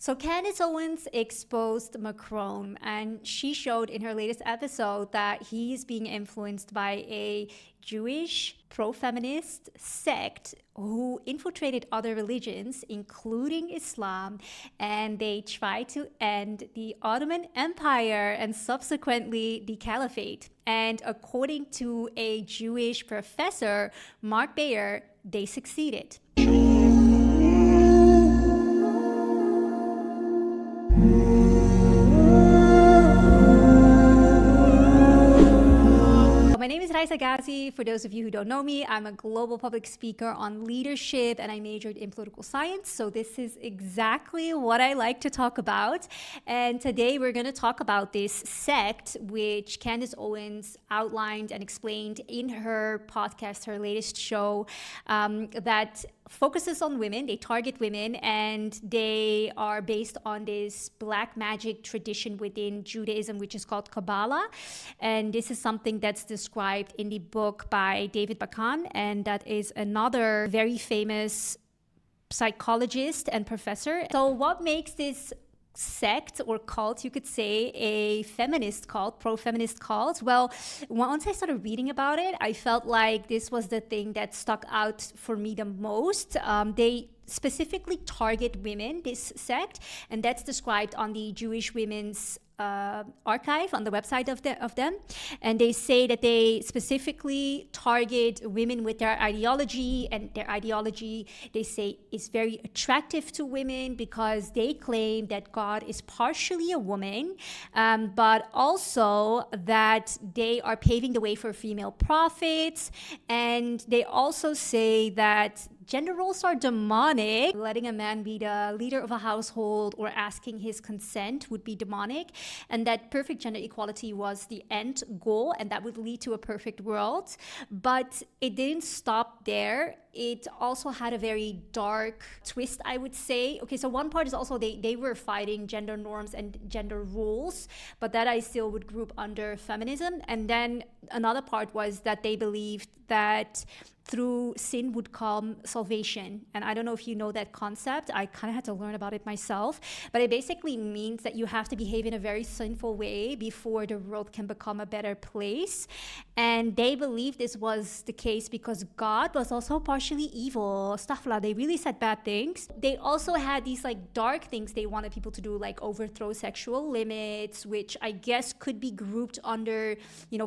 So Candace Owens exposed Macron, and she showed in her latest episode that he's being influenced by a Jewish pro-feminist sect who infiltrated other religions, including Islam, and they tried to end the Ottoman Empire and subsequently the Caliphate. And according to a Jewish professor, Mark Bayer, they succeeded. My name is Raisa Ghazi. For those of you who don't know me, I'm a global public speaker on leadership and I majored in political science. So this is exactly what I like to talk about. And today we're going to talk about this sect, which Candace Owens outlined and explained in her podcast, her latest show, that focuses on women. They target women, and they are based on this black magic tradition within Judaism, which is called Kabbalah. And this is something that's described in the book by David Macron, and that is another very famous psychologist and professor. So what makes this sect or cult, you could say, a feminist cult, pro-feminist cult? Well, once I started reading about it, I felt like this was the thing that stuck out for me the most. They specifically target women, this sect, and that's described on the Jewish Women's archive on the website of them. And they say that they specifically target women with their ideology, and their ideology, they say, is very attractive to women because they claim that God is partially a woman, but also that they are paving the way for female prophets. And they also say that gender roles are demonic. Letting a man be the leader of a household or asking his consent would be demonic, and that perfect gender equality was the end goal, and that would lead to a perfect world. But it didn't stop there. It also had a very dark twist, I would say. Okay, so one part is also they were fighting gender norms and gender rules, but that I still would group under feminism. And then another part was that they believed that through sin would come salvation. And I don't know if you know that concept. I kind of had to learn about it myself. But it basically means that you have to behave in a very sinful way before the world can become a better place. And they believe this was the case because God was also partially evil. Astaghfirullah, they really said bad things. They also had these like dark things they wanted people to do, like overthrow sexual limits, which I guess could be grouped under,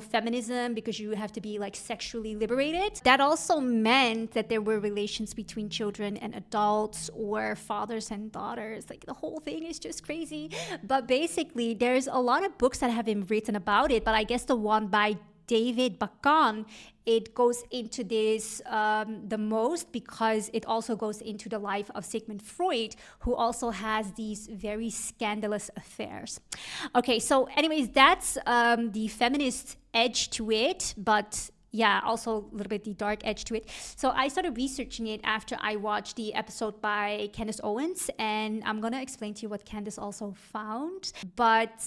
feminism, because you have to be like sexually liberated. That also meant that there were relations between children and adults, or fathers and daughters. Like, the whole thing is just crazy. But basically, there's a lot of books that have been written about it, but I guess the one by David Macron, it goes into this the most because it also goes into the life of Sigmund Freud, who also has these very scandalous affairs. Okay, so anyways, that's the feminist edge to it, but yeah, also a little bit the dark edge to it. So I started researching it after I watched the episode by Candace Owens, and I'm going to explain to you what Candace also found. But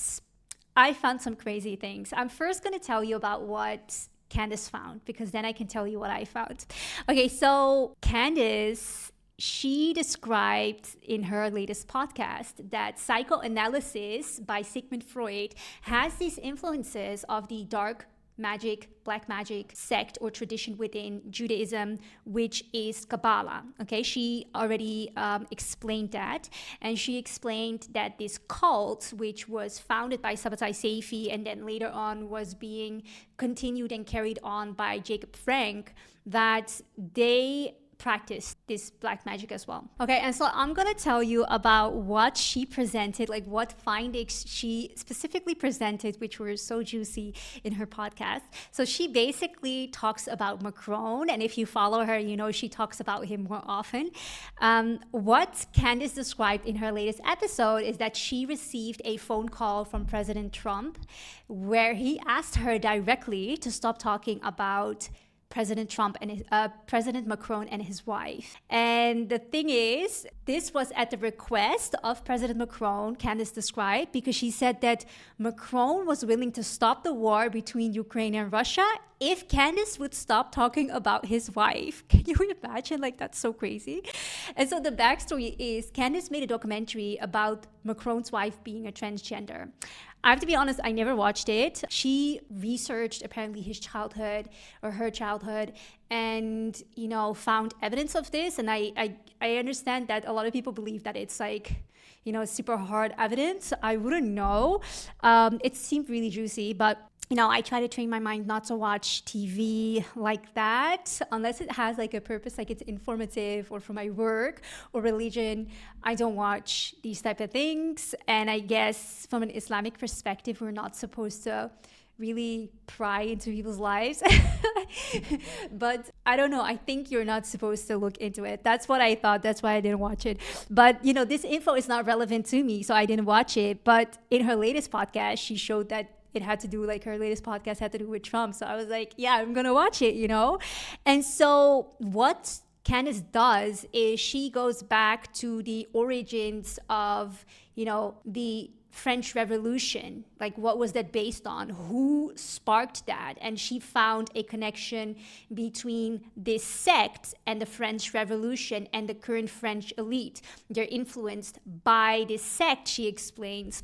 I found some crazy things. I'm first going to tell you about what Candace found, because then I can tell you what I found. Okay, so Candace, she described in her latest podcast that psychoanalysis by Sigmund Freud has these influences of the dark magic, black magic sect or tradition within Judaism, which is Kabbalah. Okay, she already explained that, and she explained that this cult, which was founded by Sabbatai Seifi and then later on was being continued and carried on by Jacob Frank, that they practice this black magic as well. Okay, and so I'm gonna tell you about what she presented, like what findings she specifically presented, which were so juicy in her podcast. So she basically talks about Macron, and if you follow her, you know she talks about him more often. What Candace described in her latest episode is that she received a phone call from President Trump where he asked her directly to stop talking about President Trump and President Macron and his wife. And the thing is, this was at the request of President Macron, Candace described, because she said that Macron was willing to stop the war between Ukraine and Russia if Candace would stop talking about his wife. Can you imagine? Like, that's so crazy. And so the backstory is Candace made a documentary about Macron's wife being a transgender. I have to be honest, I never watched it. She researched apparently his childhood or her childhood and, found evidence of this. And I understand that a lot of people believe that it's like, super hard evidence. I wouldn't know. It seemed really juicy, but I try to train my mind not to watch TV like that unless it has like a purpose, like it's informative or for my work or religion. I don't watch these type of things. And I guess from an Islamic perspective, we're not supposed to really pry into people's lives. But I don't know. I think you're not supposed to look into it. That's what I thought. That's why I didn't watch it. But, this info is not relevant to me, so I didn't watch it. But in her latest podcast, she showed that it had to do, like her latest podcast had to do with Trump. So I was like, yeah, I'm going to watch it, And so what Candace does is she goes back to the origins of, the French Revolution. Like, what was that based on? Who sparked that? And she found a connection between this sect and the French Revolution and the current French elite. They're influenced by this sect, she explains.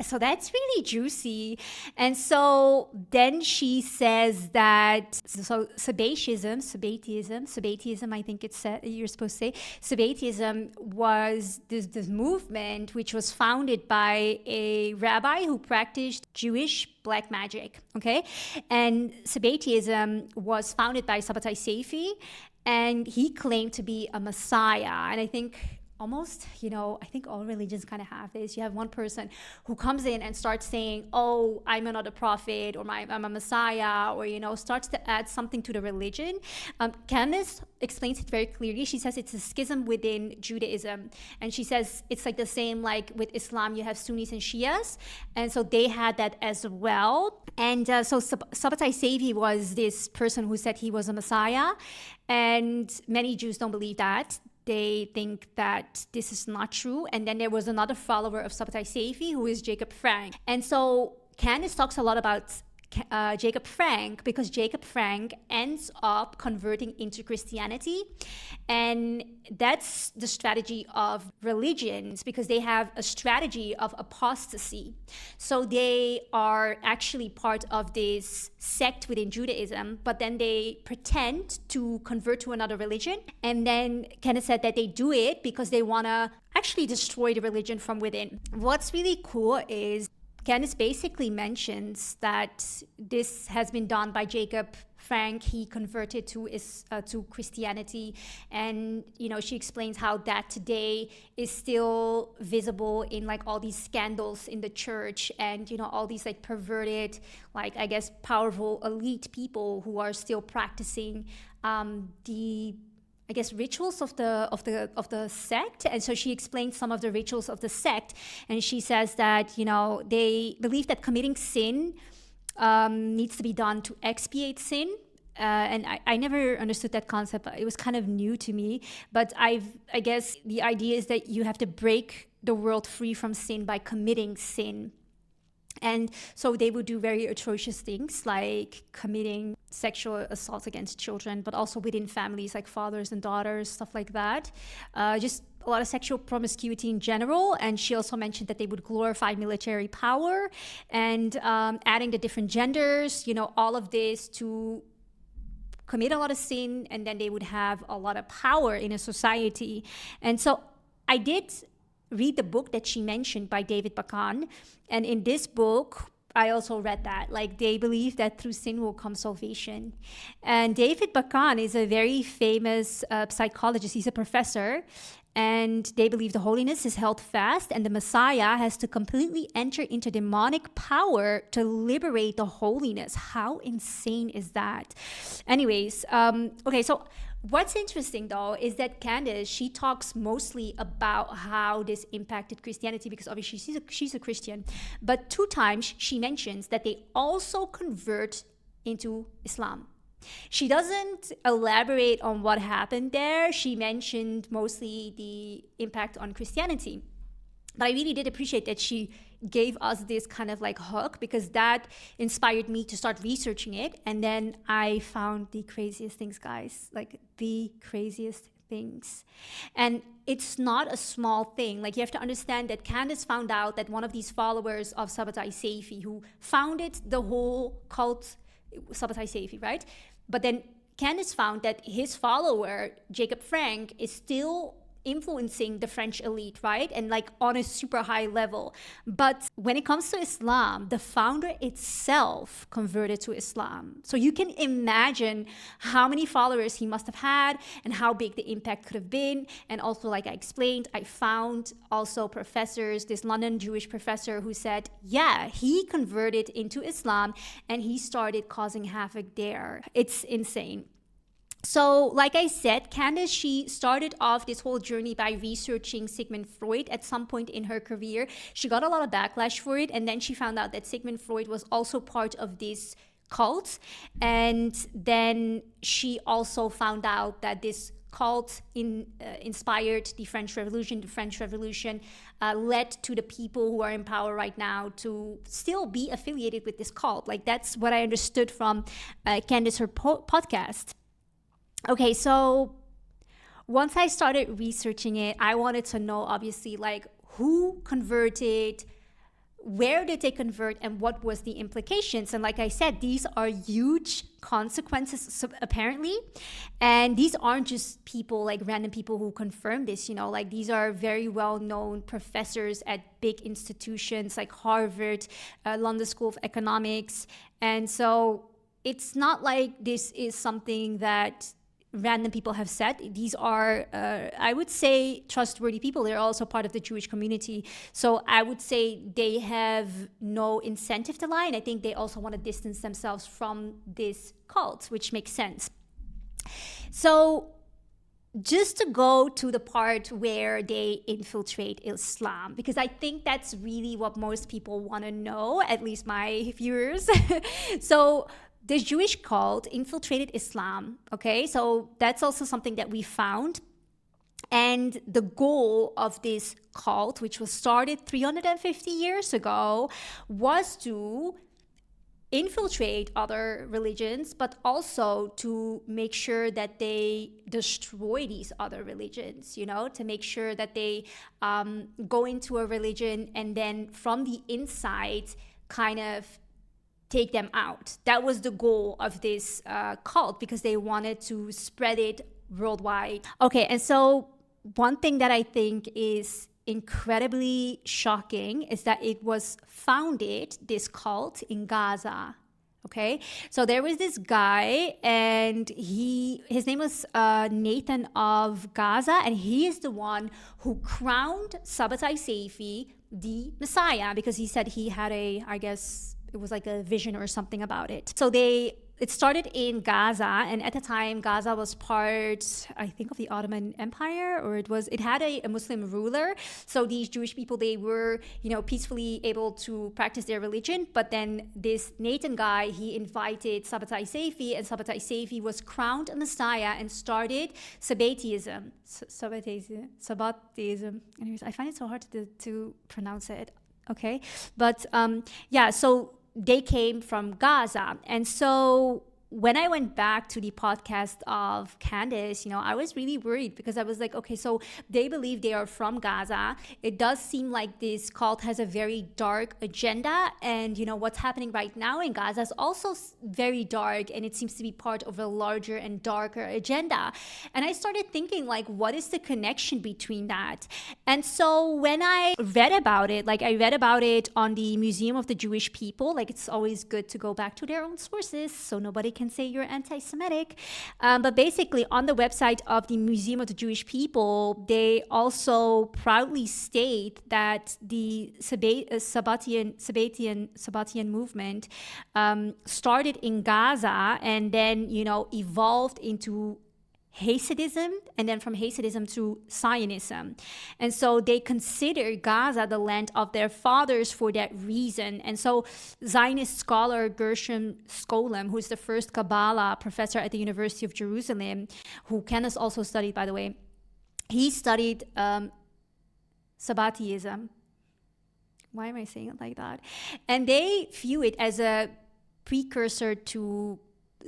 So that's really juicy. And so then she says that, Sabbatism, I think it's you're supposed to say, Sabbatism was this movement which was founded by a rabbi who practiced Jewish black magic, okay? And Sabbatism was founded by Sabbatai Sefi, and he claimed to be a messiah. And I think almost, I think all religions kind of have this. You have one person who comes in and starts saying, oh, I'm another prophet, or I'm a messiah, or, starts to add something to the religion. Candace explains it very clearly. She says it's a schism within Judaism. And she says it's like the same, like with Islam, you have Sunnis and Shias. And so they had that as well. And so Sabbatai Sefi was this person who said he was a messiah. And many Jews don't believe that. They think that this is not true. And then there was another follower of Sabbatai Sefi who is Jacob Frank. And so Candace talks a lot about Jacob Frank because Jacob Frank ends up converting into Christianity. And that's the strategy of religions because they have a strategy of apostasy. So they are actually part of this sect within Judaism, but then they pretend to convert to another religion. And then Kenneth said that they do it because they want to actually destroy the religion from within. What's really cool is Candace basically mentions that this has been done by Jacob Frank. He converted to Christianity, and she explains how that today is still visible in like all these scandals in the church, and all these like perverted, like I guess powerful elite people who are still practicing the rituals of the sect. And so she explains some of the rituals of the sect, and she says that they believe that committing sin needs to be done to expiate sin. And I never understood that concept. It was kind of new to me, but I guess the idea is that you have to break the world free from sin by committing sin. And so they would do very atrocious things like committing sexual assault against children, but also within families like fathers and daughters, stuff like that. Just a lot of sexual promiscuity in general. And she also mentioned that they would glorify military power and adding the different genders, all of this to commit a lot of sin, and then they would have a lot of power in a society. And so I did read the book that she mentioned by David Bakan. And in this book, I also read that, like, they believe that through sin will come salvation. And David Bakan is a very famous psychologist. He's a professor. And they believe the holiness is held fast, and the Messiah has to completely enter into demonic power to liberate the holiness. How insane is that? Anyways, okay, so what's interesting, though, is that Candace, she talks mostly about how this impacted Christianity, because obviously she's a Christian. But 2 times she mentions that they also convert into Islam. She doesn't elaborate on what happened there. She mentioned mostly the impact on Christianity. But I really did appreciate that she gave us this kind of like hook, because that inspired me to start researching it. And then I found the craziest things, guys, like the craziest things. And it's not a small thing. Like, you have to understand that Candace found out that one of these followers of Sabbatai Seifi, who founded the whole cult, Sabbatai Seifi, right? But then Candace found that his follower, Jacob Frank, is still influencing the French elite, right? And like on a super high level. But when it comes to Islam, the founder itself converted to Islam. So you can imagine how many followers he must have had and how big the impact could have been. And also, like I explained, I found also professors, this London Jewish professor who said, yeah, he converted into Islam and he started causing havoc there. It's insane. So, like I said, Candace, she started off this whole journey by researching Sigmund Freud at some point in her career. She got a lot of backlash for it, and then she found out that Sigmund Freud was also part of this cult. And then she also found out that this cult inspired the French Revolution. The French Revolution led to the people who are in power right now to still be affiliated with this cult. Like, that's what I understood from Candace, her podcast. Okay, so once I started researching it, I wanted to know, obviously, like, who converted, where did they convert, and what was the implications. And like I said, these are huge consequences, apparently. And these aren't just people, like random people who confirm this, you know, like these are very well-known professors at big institutions like Harvard, London School of Economics. And so it's not like this is something that random people have said. These are, I would say, trustworthy people. They're also part of the Jewish community. So I would say they have no incentive to lie. And I think they also want to distance themselves from this cult, which makes sense. So just to go to the part where they infiltrate Islam, because I think that's really what most people want to know, at least my viewers. So this Jewish cult infiltrated Islam, okay? So that's also something that we found. And the goal of this cult, which was started 350 years ago, was to infiltrate other religions, but also to make sure that they destroy these other religions, you know, to make sure that they go into a religion and then from the inside kind of take them out. That was the goal of this cult, because they wanted to spread it worldwide. Okay, and so one thing that I think is incredibly shocking is that it was founded, this cult, in Gaza. Okay, so there was this guy, and his name was Nathan of Gaza, and he is the one who crowned Sabbatai Seifi the Messiah, because he said he had I guess it was like a vision or something about it. So it started in Gaza, and at the time Gaza was part, I think, of the Ottoman Empire, or it had a Muslim ruler. So these Jewish people, they were, you know, peacefully able to practice their religion. But then this Nathan guy, he invited Sabbatai Seifi, and Sabbatai Seifi was crowned a Messiah and started Sabbatism. Sabbatism. Anyways, I find it so hard to pronounce it. Okay, but yeah, so they came from Gaza. And so when I went back to the podcast of Candace, you know, I was really worried, because I was like, okay, so they believe they are from Gaza. It does seem like this cult has a very dark agenda. And, you know, what's happening right now in Gaza is also very dark, and it seems to be part of a larger and darker agenda. And I started thinking, like, what is the connection between that? And so when I read about it, like I read about it on the Museum of the Jewish People, like it's always good to go back to their own sources so nobody can say you're anti-Semitic. But basically on the website of the Museum of the Jewish People, they also proudly state that the Sabbatian movement started in Gaza and then, you know, evolved into Hasidism, and then from Hasidism to Zionism. And so they consider Gaza the land of their fathers for that reason. And so Zionist scholar Gershom Scholem, who's the first Kabbalah professor at the University of Jerusalem, who Candace also studied, by the way, he studied Sabbatism. why am I saying it like that? And they view it as a precursor to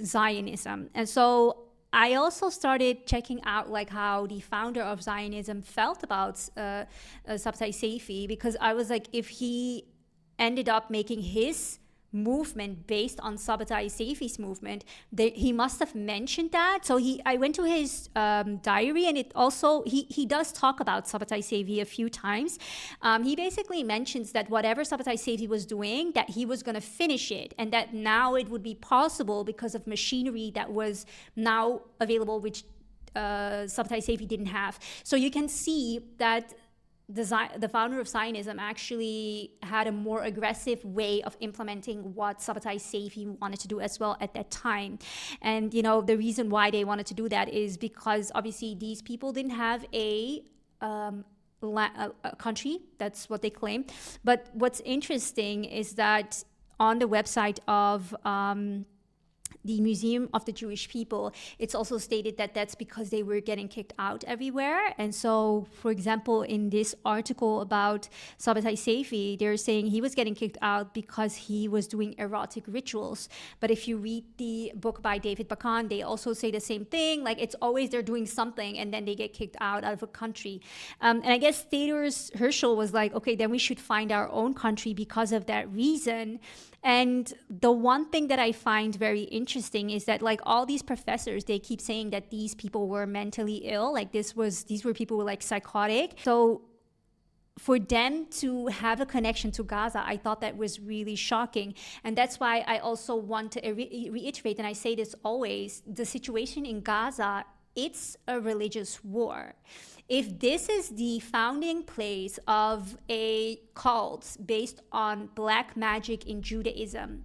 Zionism. And so I also started checking out like how the founder of Zionism felt about Sabtai Seifi, because I was like, if he ended up making his movement based on Sabbatai Seifi's movement, he must have mentioned that. So I went to his diary, and it also, he does talk about Sabbatai Seifi a few times. He basically mentions that whatever Sabbatai Seifi was doing, that he was going to finish it, and that now it would be possible because of machinery that was now available, which Sabbatai Seifi didn't have. So you can see that the founder of Zionism actually had a more aggressive way of implementing what Sabbatai Seifi wanted to do as well at that time. And, you know, the reason why they wanted to do that is because obviously these people didn't have a country. That's what they claim. But what's interesting is that on the website of the Museum of the Jewish People, it's also stated that that's because they were getting kicked out everywhere. And so, for example, in this article about Sabbatai Seifi, they're saying he was getting kicked out because he was doing erotic rituals. But if you read the book by David Bakan, they also say the same thing. Like, it's always they're doing something and then they get kicked out of a country. And I guess Theodor Herschel was like, okay, then we should find our own country because of that reason. And the one thing that I find very interesting is that, like, all these professors, they keep saying that these people were mentally ill. Like, these were people who were like psychotic. So for them to have a connection to Gaza, I thought that was really shocking. And that's why I also want to reiterate, and I say this always, the situation in Gaza, it's a religious war. If this is the founding place of a cult based on black magic in Judaism,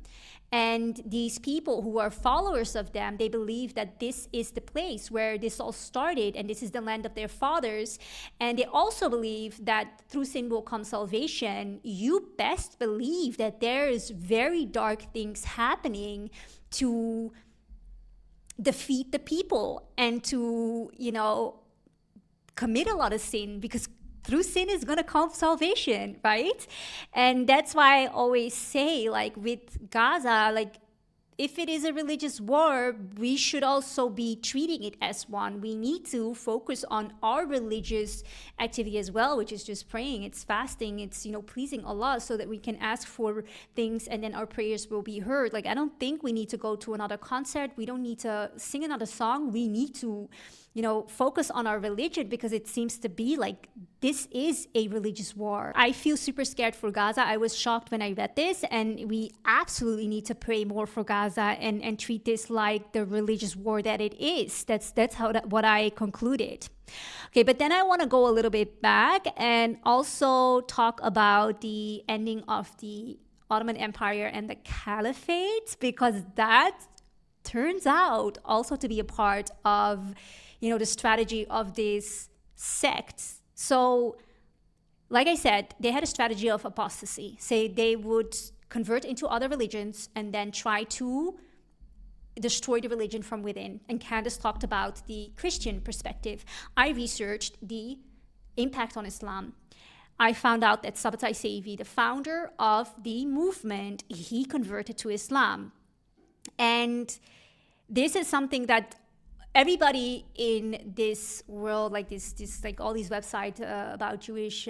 and these people who are followers of them, they believe that this is the place where this all started and this is the land of their fathers, and they also believe that through sin will come salvation, you best believe that there is very dark things happening to defeat the people and to, you know, commit a lot of sin, because through sin is going to come salvation, right? And that's why I always say, like, with Gaza, like, if it is a religious war, we should also be treating it as one. We need to focus on our religious activity as well, which is just praying, it's fasting, it's, you know, pleasing Allah, so that we can ask for things and then our prayers will be heard. Like, I don't think we need to go to another concert. We don't need to sing another song. We need to, you know, focus on our religion, because it seems to be like this is a religious war. I feel super scared for Gaza. I was shocked when I read this, and we absolutely need to pray more for Gaza and treat this like the religious war that it is. That's what I concluded. Okay, but then I want to go a little bit back and also talk about the ending of the Ottoman Empire and the Caliphate, because that turns out also to be a part of, you know, the strategy of these sects. So, like I said, they had a strategy of apostasy. Say they would convert into other religions and then try to destroy the religion from within. And Candace talked about the Christian perspective. I researched the impact on Islam. I found out that Sabbatai Seifi, the founder of the movement, he converted to Islam. And this is something that everybody in this world, like this like all these websites about Jewish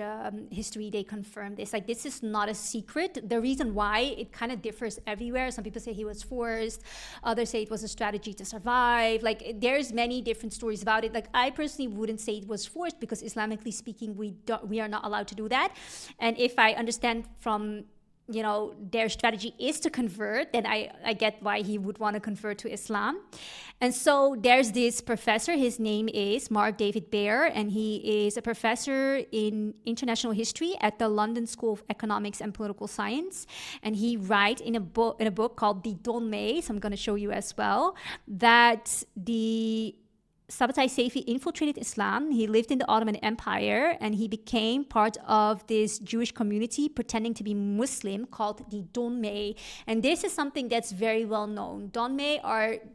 history, they confirm this. Like, this is not a secret. The reason why it kind of differs everywhere. Some people say he was forced. Others say it was a strategy to survive. Like, there's many different stories about it. Like, I personally wouldn't say it was forced, because Islamically speaking, we are not allowed to do that. And if I understand from, you know, their strategy is to convert, then I get why he would want to convert to Islam. And so there's this professor, his name is Mark David Baer, and he is a professor in international history at the London School of Economics and Political Science. And he writes in a book called The Don May, so I'm going to show you as well, that the Sabbatai Seifi infiltrated Islam. He lived in the Ottoman Empire, and he became part of this Jewish community pretending to be Muslim called the Donme. And this is something that's very well known. Donme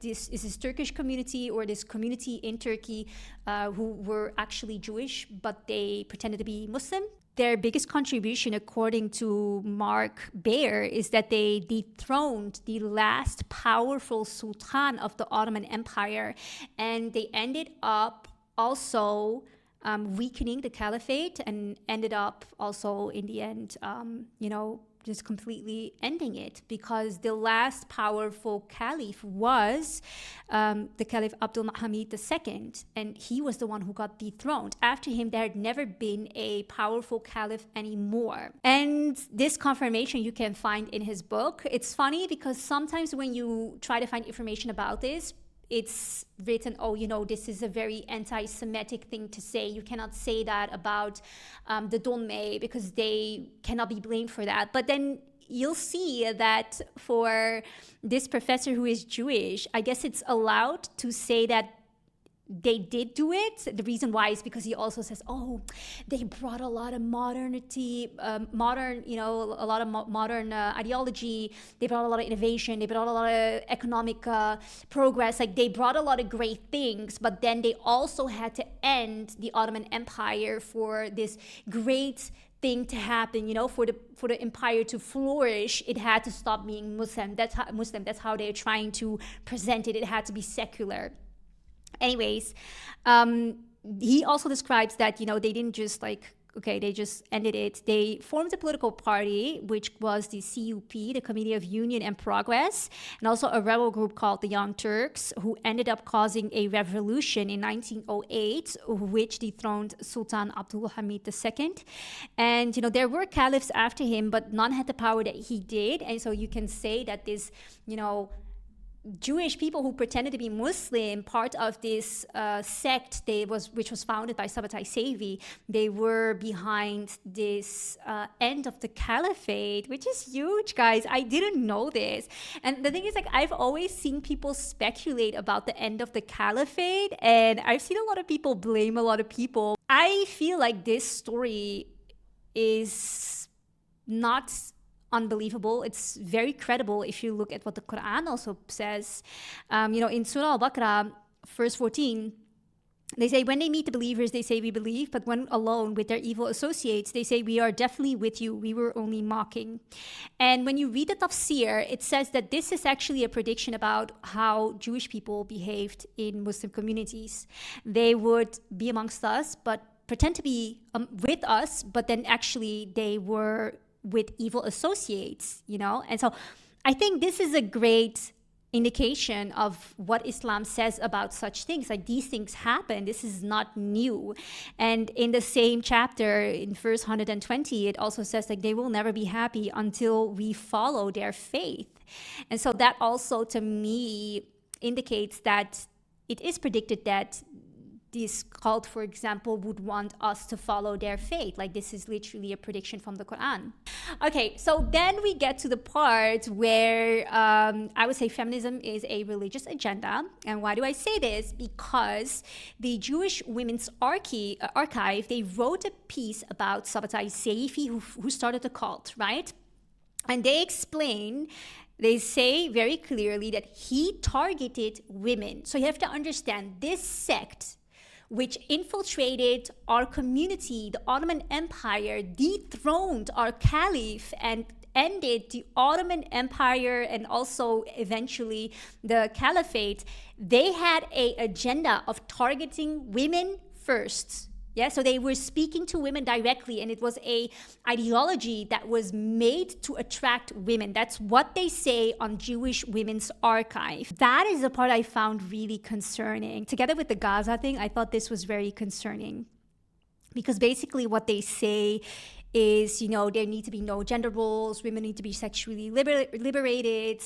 is this Turkish community, or this community in Turkey who were actually Jewish, but they pretended to be Muslim. their biggest contribution, according to Mark Baer, is that they dethroned the last powerful sultan of the Ottoman Empire, and they ended up also weakening the Caliphate, and ended up also in the end, just completely ending it, because the last powerful caliph was the Caliph Abdul Hamid II, and he was the one who got dethroned. After him, there had never been a powerful caliph anymore. And this confirmation you can find in his book. It's funny because sometimes when you try to find information about this, it's written, this is a very anti-Semitic thing to say. You cannot say that about the Donmei because they cannot be blamed for that. But then you'll see that for this professor who is Jewish, I guess it's allowed to say that they did do it. The reason why is because he also says, they brought a lot of modernity, modern ideology. They brought a lot of innovation. They brought a lot of economic progress. Like, they brought a lot of great things, but then they also had to end the Ottoman Empire for this great thing to happen, for the empire to flourish. It had to stop being Muslim. That's how they're trying to present it. It had to be secular. Anyways, he also describes that, they didn't just they just ended it. They formed a political party, which was the CUP, the Committee of Union and Progress, and also a rebel group called the Young Turks, who ended up causing a revolution in 1908, which dethroned Sultan Abdul Hamid II. And, there were caliphs after him, but none had the power that he did. And so you can say that this, Jewish people who pretended to be Muslim, part of this sect which was founded by Sabbatai Sevi, they were behind this end of the Caliphate, which is huge, guys. I didn't know this. And the thing is, I've always seen people speculate about the end of the Caliphate, and I've seen a lot of people blame a lot of people. I feel like this story is not unbelievable. It's very credible if you look at what the Quran also says. In Surah Al-Baqarah, verse 14, they say, when they meet the believers, they say, we believe, but when alone with their evil associates, they say, we are definitely with you. We were only mocking. And when you read the tafsir, it says that this is actually a prediction about how Jewish people behaved in Muslim communities. They would be amongst us, but pretend to be with us, but then actually they were with evil associates, And so I think this is a great indication of what Islam says about such things. Like, these things happen. This is not new. And in the same chapter, in verse 120, it also says they will never be happy until we follow their faith. And so that also, to me, indicates that it is predicted that this cult, for example, would want us to follow their faith. This is literally a prediction from the Quran. Okay, so then we get to the part where I would say feminism is a religious agenda. And why do I say this? Because the Jewish Women's Archive, they wrote a piece about Sabbatai Sefi, who started the cult, right? And they explain, they say very clearly that he targeted women. So you have to understand, this sect, which infiltrated our community, the Ottoman Empire, dethroned our caliph, and ended the Ottoman Empire and also eventually the Caliphate. They had an agenda of targeting women first. Yeah, so they were speaking to women directly, and it was a ideology that was made to attract women. That's what they say on Jewish Women's Archive. That is the part I found really concerning. Together with the Gaza thing, I thought this was very concerning. Because basically what they say is, there need to be no gender roles, women need to be sexually liberated,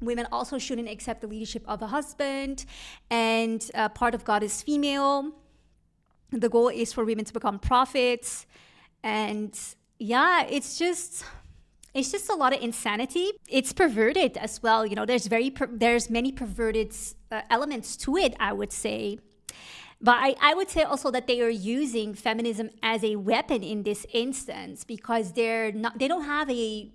women also shouldn't accept the leadership of a husband, and part of God is female. The goal is for women to become prophets. And yeah, it's just a lot of insanity. It's perverted as well. There's many perverted elements to it, I would say. But I would say also that they are using feminism as a weapon in this instance, because they don't have a,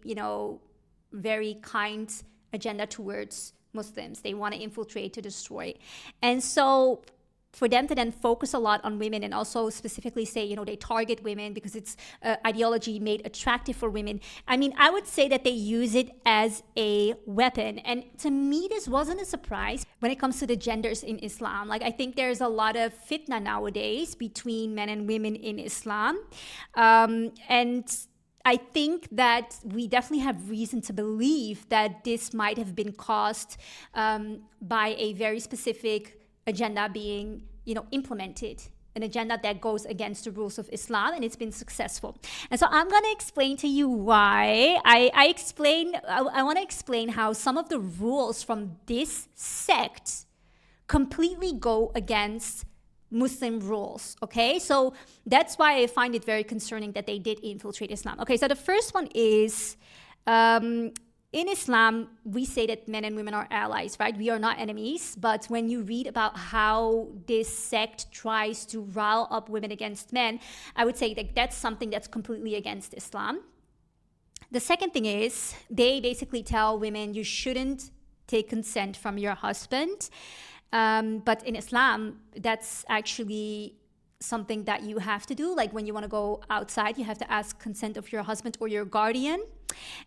very kind agenda towards Muslims. They want to infiltrate, to destroy. And so for them to then focus a lot on women and also specifically say, you know, they target women because it's ideology made attractive for women. I mean, I would say that they use it as a weapon. And to me, this wasn't a surprise when it comes to the genders in Islam. Like, I think there's a lot of fitna nowadays between men and women in Islam. And I think that we definitely have reason to believe that this might have been caused by a very specific agenda being, you know, implemented, an agenda that goes against the rules of Islam, and it's been successful. And so I'm going to explain to you why. I want to explain how some of the rules from this sect completely go against Muslim rules, okay? So that's why I find it very concerning that they did infiltrate Islam. Okay, so the first one is, in Islam, we say that men and women are allies, right? We are not enemies. But when you read about how this sect tries to rile up women against men, I would say that that's something that's completely against Islam. The second thing is, they basically tell women you shouldn't take consent from your husband. But in Islam, that's actually something that you have to do. Like when you want to go outside, you have to ask consent of your husband or your guardian.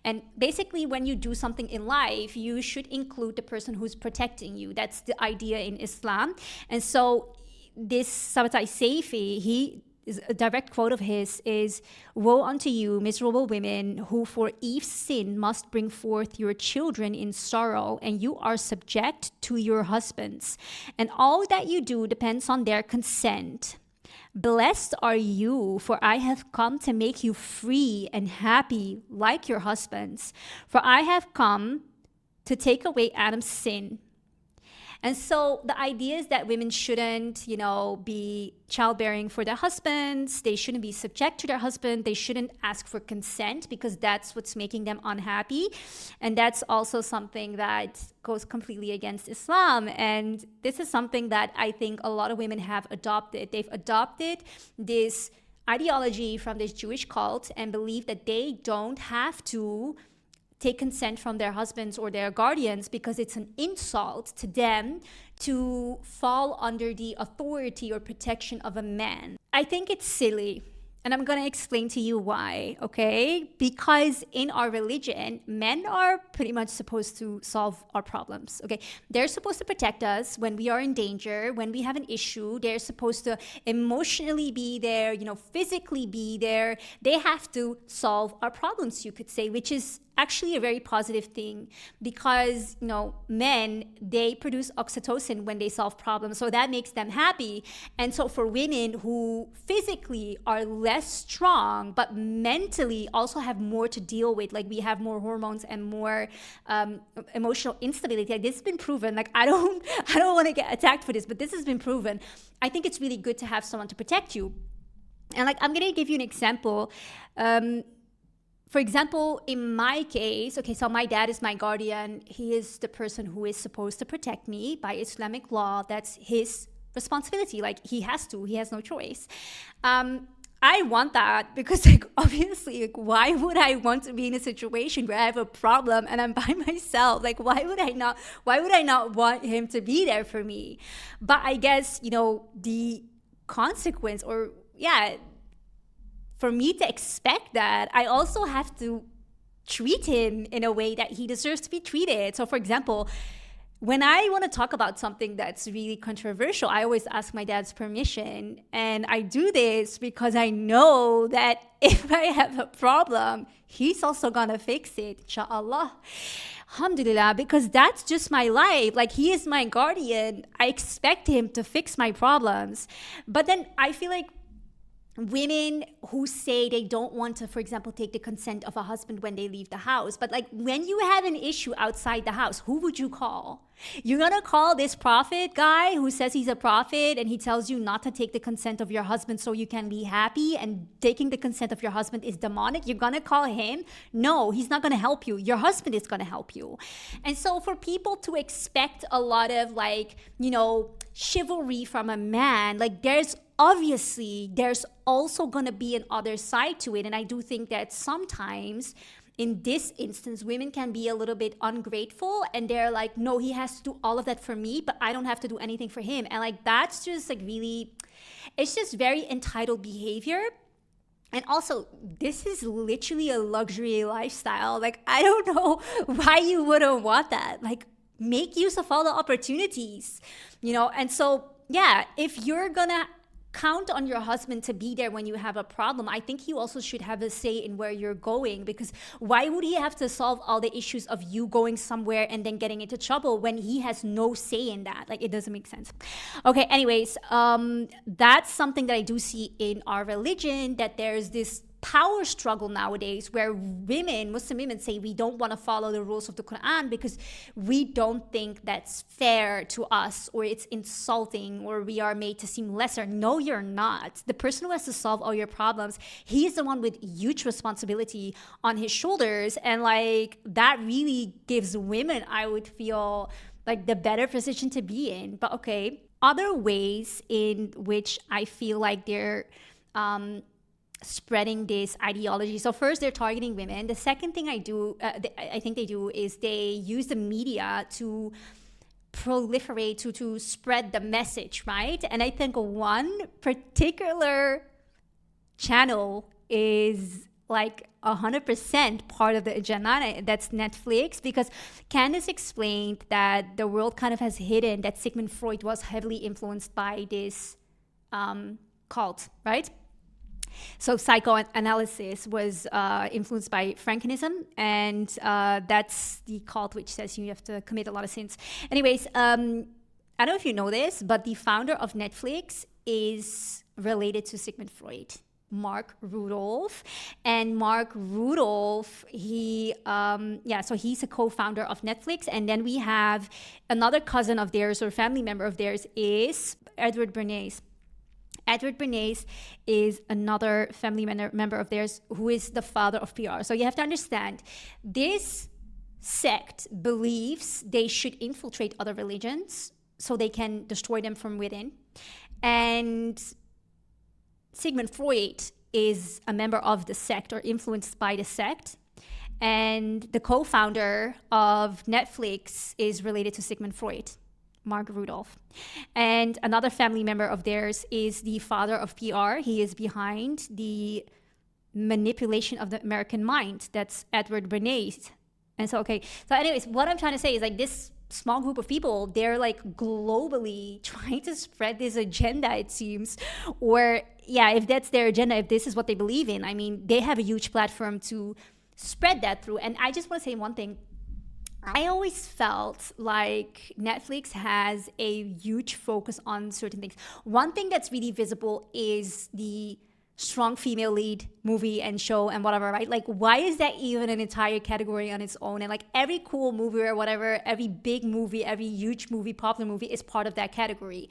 And basically, when you do something in life, you should include the person who's protecting you. That's the idea in Islam. And so this Sabbatai Seifi, a direct quote of his is, "Woe unto you, miserable women, who for Eve's sin must bring forth your children in sorrow, and you are subject to your husbands. And all that you do depends on their consent. Blessed are you, for I have come to make you free and happy like your husbands. For I have come to take away Adam's sin." And so the idea is that women shouldn't, you know, be childbearing for their husbands. They shouldn't be subject to their husband. They shouldn't ask for consent because that's what's making them unhappy. And that's also something that goes completely against Islam. And this is something that I think a lot of women have adopted. They've adopted this ideology from this Jewish cult and believe that they don't have to take consent from their husbands or their guardians because it's an insult to them to fall under the authority or protection of a man. I think it's silly. And I'm going to explain to you why, okay? Because in our religion, men are pretty much supposed to solve our problems, okay? They're supposed to protect us when we are in danger, when we have an issue. They're supposed to emotionally be there, you know, physically be there. They have to solve our problems, you could say, which is actually a very positive thing because, you know, men, they produce oxytocin when they solve problems. So that makes them happy. And so for women who physically are less strong, but mentally also have more to deal with, like we have more hormones and more emotional instability. Like this has been proven. Like I don't want to get attacked for this, but this has been proven. I think it's really good to have someone to protect you. And like, I'm going to give you an example. For example, in my case, okay, so my dad is my guardian. He is the person who is supposed to protect me by Islamic law. That's his responsibility. Like he has no choice. I want that because like obviously, like why would I want to be in a situation where I have a problem and I'm by myself? Like why would I not want him to be there for me? But I guess, you know, the consequence for me to expect that, I also have to treat him in a way that he deserves to be treated. So for example, when I want to talk about something that's really controversial, I always ask my dad's permission. And I do this because I know that if I have a problem, he's also gonna fix it, inshallah. Alhamdulillah, because that's just my life. Like he is my guardian. I expect him to fix my problems. But then I feel like women who say they don't want to, for example, take the consent of a husband when they leave the house. But like when you have an issue outside the house, who would you call? You're going to call this prophet guy who says he's a prophet and he tells you not to take the consent of your husband so you can be happy and taking the consent of your husband is demonic. You're going to call him? No, he's not going to help you. Your husband is going to help you. And so for people to expect a lot of like, you know, chivalry from a man, like there's also going to be an other side to it. And I do think that sometimes in this instance, women can be a little bit ungrateful, and they're like, no, he has to do all of that for me, but I don't have to do anything for him. And like, that's just like really, it's just very entitled behavior. And also, this is literally a luxury lifestyle. Like, I don't know why you wouldn't want that. Like, make use of all the opportunities, you know? And so, yeah, if you're gonna count on your husband to be there when you have a problem, I think you also should have a say in where you're going, because why would he have to solve all the issues of you going somewhere and then getting into trouble when he has no say in that? Like, it doesn't make sense. Okay, anyways, that's something that I do see in our religion, that there's this power struggle nowadays where Muslim women say we don't want to follow the rules of the Quran because we don't think that's fair to us, or it's insulting, or we are made to seem lesser. No, you're not. The person who has to solve all your problems, he's the one with huge responsibility on his shoulders. And like, that really gives women, I would feel, like the better position to be in. But okay, other ways in which I feel like they're spreading this ideology. So first, they're targeting women. The second thing I think they do is they use the media to proliferate, to spread the message, right? And I think one particular channel is like 100% part of the agenda, that's Netflix, because Candace explained that the world kind of has hidden that Sigmund Freud was heavily influenced by this cult, right? So psychoanalysis was influenced by Frankenism, and that's the cult which says you have to commit a lot of sins. Anyways, I don't know if you know this, but the founder of Netflix is related to Sigmund Freud, Mark Rudolph. And Mark Rudolph, so he's a co-founder of Netflix. And then we have another cousin of theirs, or family member of theirs, is Edward Bernays. Edward Bernays is another family member of theirs who is the father of PR. So you have to understand, this sect believes they should infiltrate other religions so they can destroy them from within. And Sigmund Freud is a member of the sect, or influenced by the sect. And the co-founder of Netflix is related to Sigmund Freud, Mark Rudolph. And another family member of theirs is the father of PR. He is behind the manipulation of the American mind. That's Edward Bernays. And so, okay. So anyways, what I'm trying to say is, like, this small group of people, they're like globally trying to spread this agenda, it seems. Or yeah, if that's their agenda, if this is what they believe in, I mean, they have a huge platform to spread that through. And I just want to say one thing. I always felt like Netflix has a huge focus on certain things. One thing that's really visible is the strong female lead movie and show and whatever, right? Like, why is that even an entire category on its own? And like, every cool movie or whatever, every big movie, every huge movie, popular movie is part of that category.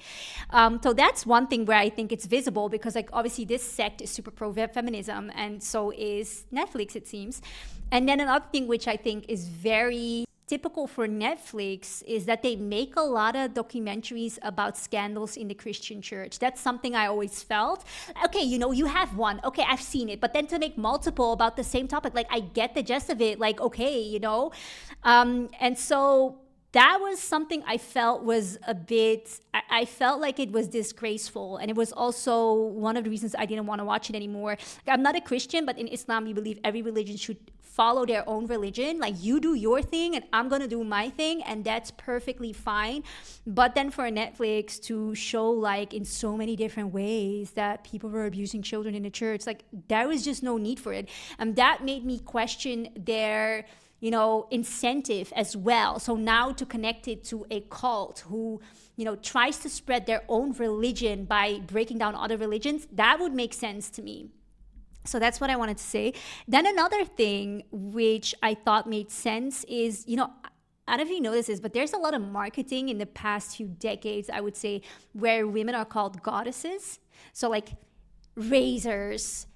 So that's one thing where I think it's visible, because like, obviously this sect is super pro-feminism, and so is Netflix, it seems. And then another thing which I think is very typical for Netflix is that they make a lot of documentaries about scandals in the Christian church. That's something I always felt. Okay, you know, you have one. Okay, I've seen it. But then to make multiple about the same topic, like, I get the gist of it. Like, okay, you know. And so that was something I felt was a bit, I felt like it was disgraceful. And it was also one of the reasons I didn't want to watch it anymore. I'm not a Christian, but in Islam, we believe every religion should follow their own religion. Like, you do your thing and I'm going to do my thing, and that's perfectly fine. But then for Netflix to show, like, in so many different ways that people were abusing children in the church, like, there was just no need for it. And that made me question their, you know, incentive as well. So now to connect it to a cult who, you know, tries to spread their own religion by breaking down other religions, that would make sense to me. So that's what I wanted to say. Then another thing which I thought made sense is, you know, I don't know if you know this, but there's a lot of marketing in the past few decades, I would say, where women are called goddesses. So like razors,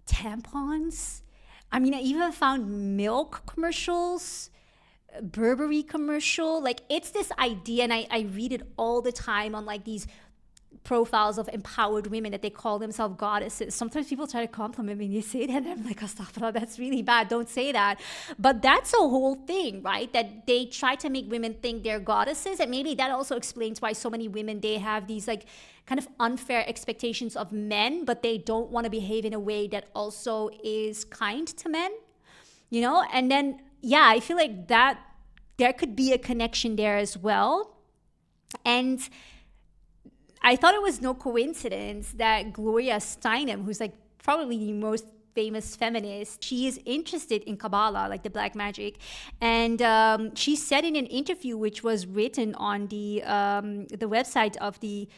tampons. I mean, I even found milk commercials, Burberry commercial. Like, it's this idea, and I read it all the time on like these profiles of empowered women that they call themselves goddesses. Sometimes people try to compliment me and you say that, and I'm like, astaghfirullah, that's really bad, don't say that. But that's a whole thing, right? That they try to make women think they're goddesses, and maybe that also explains why so many women, they have these like kind of unfair expectations of men, but they don't want to behave in a way that also is kind to men, you know? And then, yeah, I feel like that there could be a connection there as well. And I thought it was no coincidence that Gloria Steinem, who's like probably the most famous feminist, she is interested in Kabbalah, like the black magic. And she said in an interview, which was written on the website of the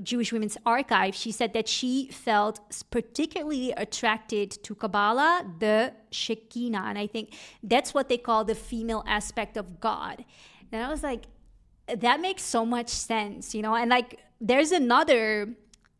Jewish Women's Archive, she said that she felt particularly attracted to Kabbalah, the Shekinah. And I think that's what they call the female aspect of God. And I was like, that makes so much sense, you know? And like, there's another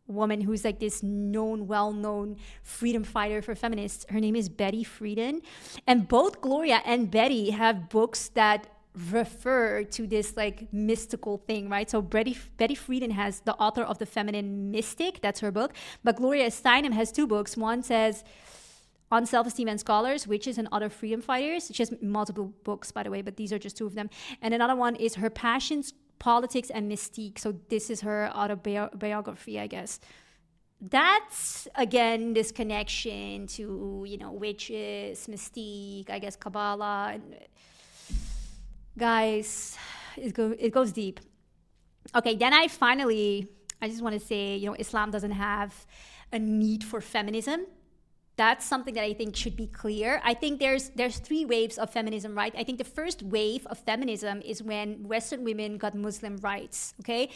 woman who's like this well-known freedom fighter for feminists. Her name is Betty Friedan. And both Gloria and Betty have books that refer to this like mystical thing, right? So Betty Friedan has The Author of the Feminine Mystic. That's her book. But Gloria Steinem has two books. One says On Self-Esteem and Scholars, Witches and Other Freedom Fighters. She has multiple books, by the way, but these are just two of them. And another one is Her Passions, Politics and Mystique. So this is her autobiography, I guess. That's, again, this connection to, you know, witches, mystique, I guess Kabbalah. And guys, it goes deep. Okay, then I just want to say, you know, Islam doesn't have a need for feminism. That's something that I think should be clear. I think there's three waves of feminism, right? I think the first wave of feminism is when Western women got Muslim rights, okay?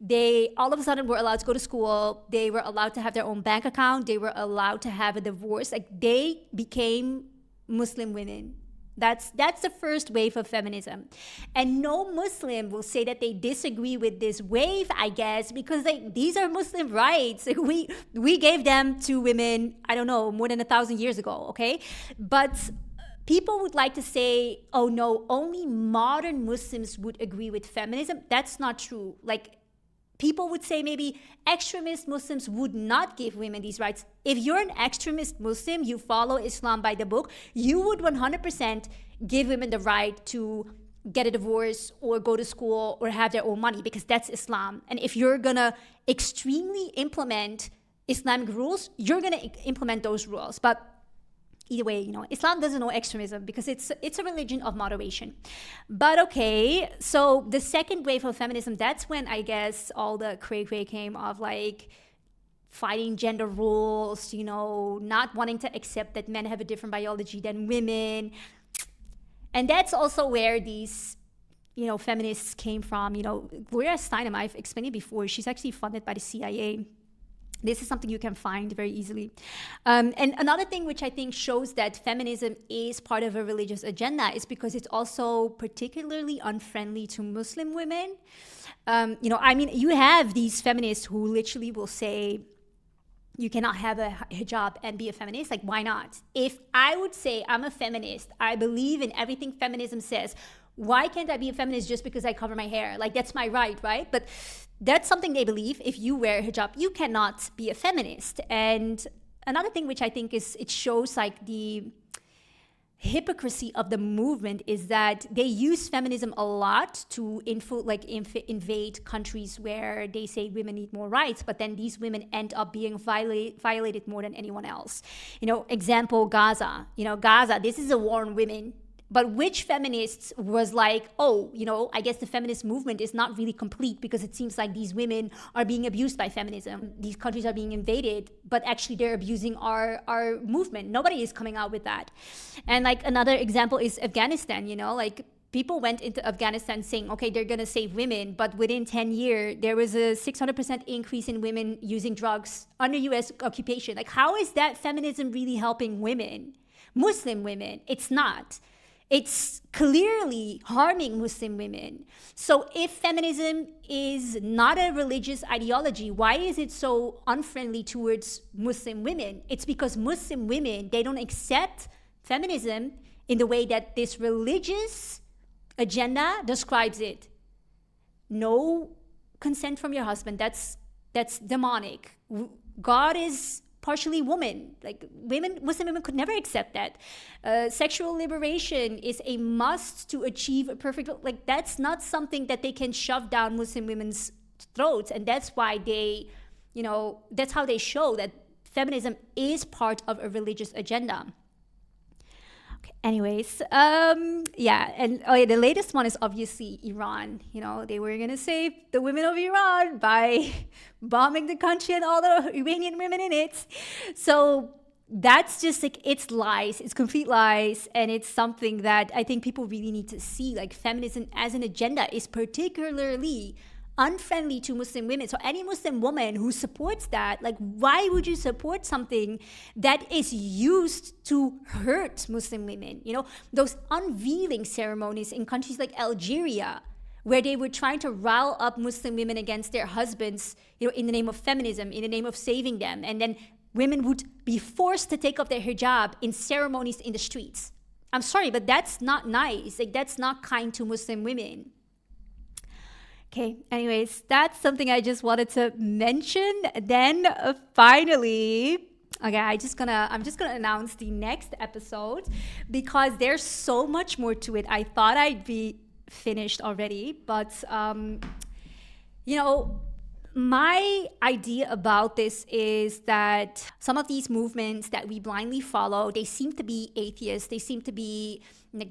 They all of a sudden were allowed to go to school. They were allowed to have their own bank account. They were allowed to have a divorce. Like, they became Muslim women. That's the first wave of feminism. And no Muslim will say that they disagree with this wave, I guess, because like, these are Muslim rights. We gave them to women, I don't know, more than 1,000 years ago, okay? But people would like to say, oh no, only modern Muslims would agree with feminism. That's not true. Like, people would say maybe extremist Muslims would not give women these rights. If you're an extremist Muslim, you follow Islam by the book, you would 100% give women the right to get a divorce or go to school or have their own money, because that's Islam. And if you're gonna extremely implement Islamic rules, you're gonna implement those rules. But either way, you know, Islam doesn't know extremism because it's a religion of moderation. But okay, so the second wave of feminism, that's when I guess all the cray-cray came of like fighting gender roles, you know, not wanting to accept that men have a different biology than women. And that's also where these, you know, feminists came from. You know, Gloria Steinem, I've explained it before, she's actually funded by the CIA. This is something you can find very easily. And another thing which I think shows that feminism is part of a religious agenda is because it's also particularly unfriendly to Muslim women. You know, I mean, you have these feminists who literally will say, you cannot have a hijab and be a feminist. Like, why not? If I would say I'm a feminist, I believe in everything feminism says, why can't I be a feminist just because I cover my hair? Like, that's my right, right? But that's something they believe. If you wear a hijab, you cannot be a feminist. And another thing which I think is, it shows like the hypocrisy of the movement is that they use feminism a lot to invade countries where they say women need more rights, but then these women end up being violated more than anyone else. You know, example, Gaza. You know, Gaza, this is a war on women. But which feminists was like, oh, you know, I guess the feminist movement is not really complete because it seems like these women are being abused by feminism. These countries are being invaded, but actually they're abusing our movement. Nobody is coming out with that. And like another example is Afghanistan, you know, like people went into Afghanistan saying, okay, they're going to save women. But within 10 years, there was a 600% increase in women using drugs under US occupation. Like, how is that feminism really helping women? Muslim women? It's not. It's clearly harming Muslim women. So if feminism is not a religious ideology, why is it so unfriendly towards Muslim women? It's because Muslim women, they don't accept feminism in the way that this religious agenda describes it. No consent from your husband. That's That's demonic. God is partially woman. Like Muslim women could never accept that. Sexual liberation is a must to achieve a perfect, like that's not something that they can shove down Muslim women's throats. And that's why they, that's how they show that feminism is part of a religious agenda. Anyways, yeah, and the latest one is obviously Iran. They were gonna save the women of Iran by bombing the country and all the Iranian women in it. So that's just like, it's lies, it's complete lies, and it's something that I think people really need to see. Like feminism as an agenda is particularly unfriendly to Muslim women. So any Muslim woman who supports that, like, why would you support something that is used to hurt Muslim women? Those unveiling ceremonies in countries like Algeria, where they were trying to rile up Muslim women against their husbands, in the name of feminism, in the name of saving them. And then women would be forced to take off their hijab in ceremonies in the streets. I'm sorry, but that's not nice. Like, that's not kind to Muslim women. Okay, anyways, that's something I just wanted to mention. Then finally, okay, I'm just gonna announce the next episode because there's so much more to it. I thought I'd be finished already, but my idea about this is that some of these movements that we blindly follow, they seem to be atheists. They seem to be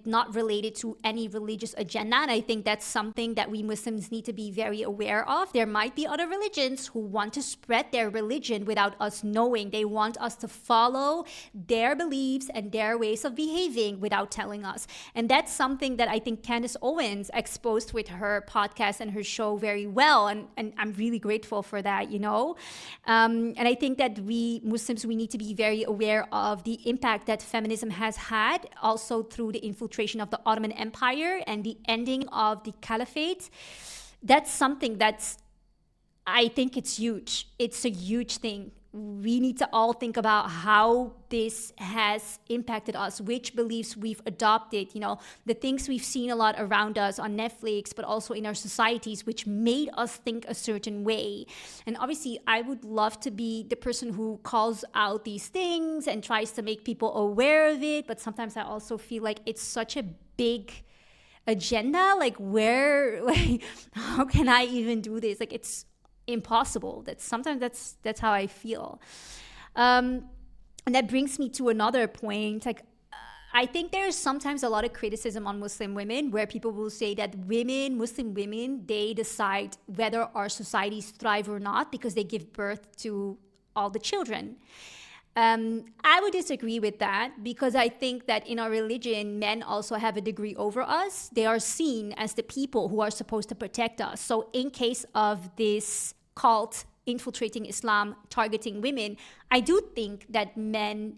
not related to any religious agenda. And I think that's something that we Muslims need to be very aware of. There might be other religions who want to spread their religion without us knowing. They want us to follow their beliefs and their ways of behaving without telling us. And that's something that I think Candace Owens exposed with her podcast and her show very well. And I'm really grateful for that, And I think that we Muslims, we need to be very aware of the impact that feminism has had, also through the infiltration of the Ottoman Empire and the ending of the Caliphate. That's something I think it's huge. It's a huge thing. We need to all think about how this has impacted us, which beliefs we've adopted, the things we've seen a lot around us on Netflix, but also in our societies, which made us think a certain way. And obviously, I would love to be the person who calls out these things and tries to make people aware of it. But sometimes I also feel like it's such a big agenda. Like, how can I even do this? Like, it's impossible. That's how I feel. And that brings me to another point. Like, I think there's sometimes a lot of criticism on Muslim women where people will say that Muslim women, they decide whether our societies thrive or not because they give birth to all the children. I would disagree with that because I think that in our religion, men also have a degree over us. They are seen as the people who are supposed to protect us. So in case of this cult infiltrating Islam, targeting women, I do think that men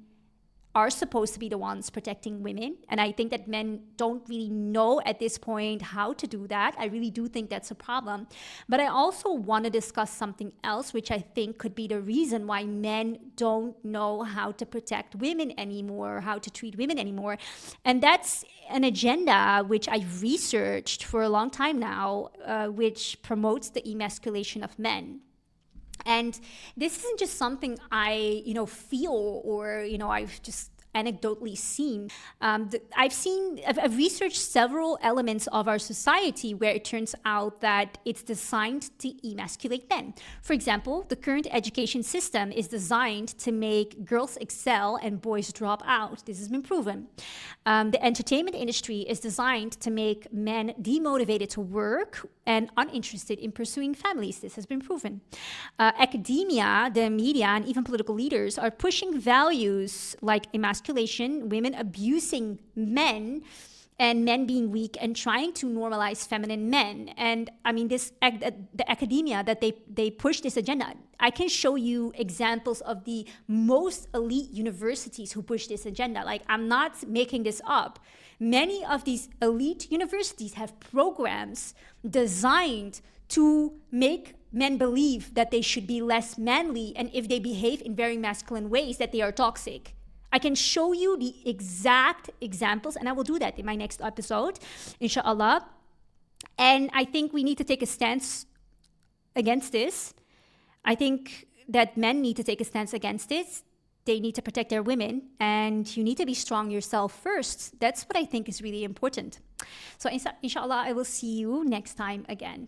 are supposed to be the ones protecting women. And I think that men don't really know at this point how to do that. I really do think that's a problem. But I also want to discuss something else, which I think could be the reason why men don't know how to protect women anymore, how to treat women anymore. And that's an agenda which I've researched for a long time now, which promotes the emasculation of men. And this isn't just something I, feel or, I've just anecdotally seen. I've researched several elements of our society where it turns out that it's designed to emasculate men. For example, the current education system is designed to make girls excel and boys drop out. This has been proven. The entertainment industry is designed to make men demotivated to work and uninterested in pursuing families. This has been proven. Academia, the media, and even political leaders are pushing values like emasculation, women abusing men, and men being weak, and trying to normalize feminine men. And I mean, the academia that they push this agenda. I can show you examples of the most elite universities who push this agenda. Like, I'm not making this up. Many of these elite universities have programs designed to make men believe that they should be less manly, and if they behave in very masculine ways, that they are toxic. I can show you the exact examples, and I will do that in my next episode, inshallah. And I think we need to take a stance against this. I think that men need to take a stance against it. They need to protect their women, and you need to be strong yourself first. That's what I think is really important. So inshallah, I will see you next time again.